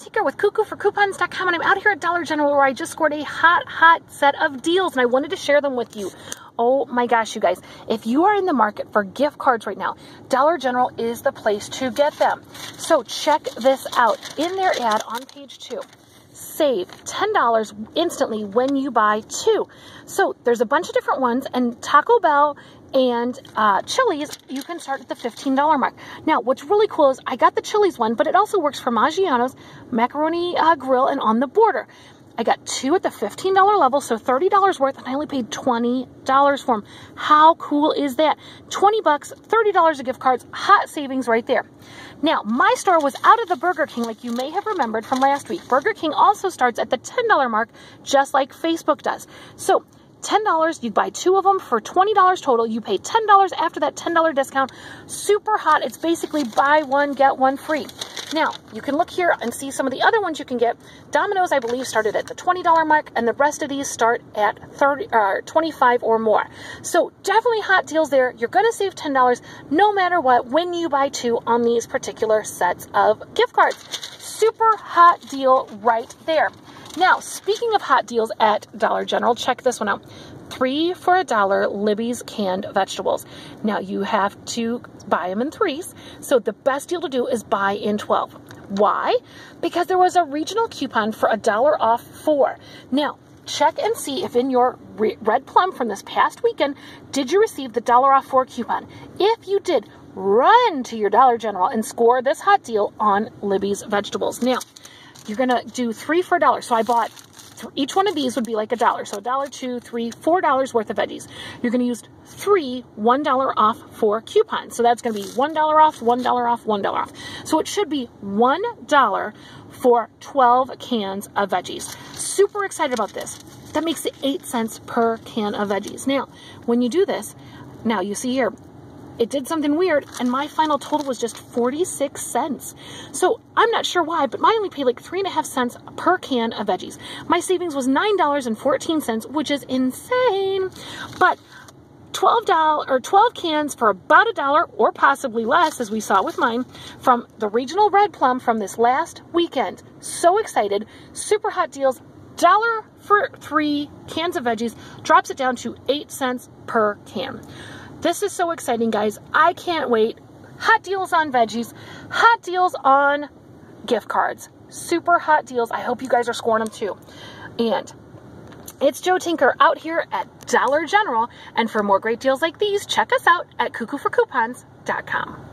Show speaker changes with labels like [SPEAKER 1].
[SPEAKER 1] Tinker with CuckooForCoupons.com, and I'm out here at Dollar General where I just scored a hot set of deals, and I wanted to share them with you. Oh my gosh, you guys, if you are in the market for gift cards right now, Dollar General is the place to get them. So check this out. In their ad on page 2, save $10 instantly when you buy 2. So there's a bunch of different ones, and Taco Bell and Chili's, you can start at the $15 mark. Now, what's really cool is I got the Chili's one, but it also works for Maggiano's, Macaroni Grill, and On the Border. I got 2 at the $15 level, so $30 worth, and I only paid $20 for them. How cool is that? 20 bucks, $30 of gift cards, hot savings right there. Now, my store was out of the Burger King, like you may have remembered from last week. Burger King also starts at the $10 mark, just like Facebook does. So, $10, you buy 2 of them for $20 total. You pay $10 after that $10 discount. Super hot. It's basically buy one, get one free. Now, you can look here and see some of the other ones you can get. Domino's, I believe, started at the $20 mark, and the rest of these start at $25 or more. So definitely hot deals there. You're going to save $10 no matter what when you buy 2 on these particular sets of gift cards. Super hot deal right there. Now, speaking of hot deals at Dollar General, check this one out. 3 for $1 Libby's canned vegetables. Now, you have to buy them in 3s, so the best deal to do is buy in 12. Why? Because there was a regional coupon for $1 off 4. Now, check and see if in your Red Plum from this past weekend, did you receive the $1 off 4 coupon? If you did, run to your Dollar General and score this hot deal on Libby's vegetables. Now, you're going to do 3 for $1. So I bought, each one of these would be like $1. So $1, 2, 3, $4 worth of veggies. You're going to use 3 $1 off 4 coupons. So that's going to be $1 off, $1 off, $1 off. So it should be $1 for 12 cans of veggies. Super excited about this. That makes it 8 cents per can of veggies. Now, when you do this, now you see here, it did something weird, and my final total was just 46 cents. So I'm not sure why, but mine only paid like 3.5 cents per can of veggies. My savings was $9.14, which is insane. But $12 cans for about $1 or possibly less, as we saw with mine, from the regional Red Plum from this last weekend. So excited. Super hot deals. $1 for 3 cans of veggies drops it down to 8 cents per can. This is so exciting, guys. I can't wait. Hot deals on veggies, hot deals on gift cards. Super hot deals. I hope you guys are scoring them too. And it's Joe Tinker out here at Dollar General. And for more great deals like these, check us out at CuckooForCoupons.com.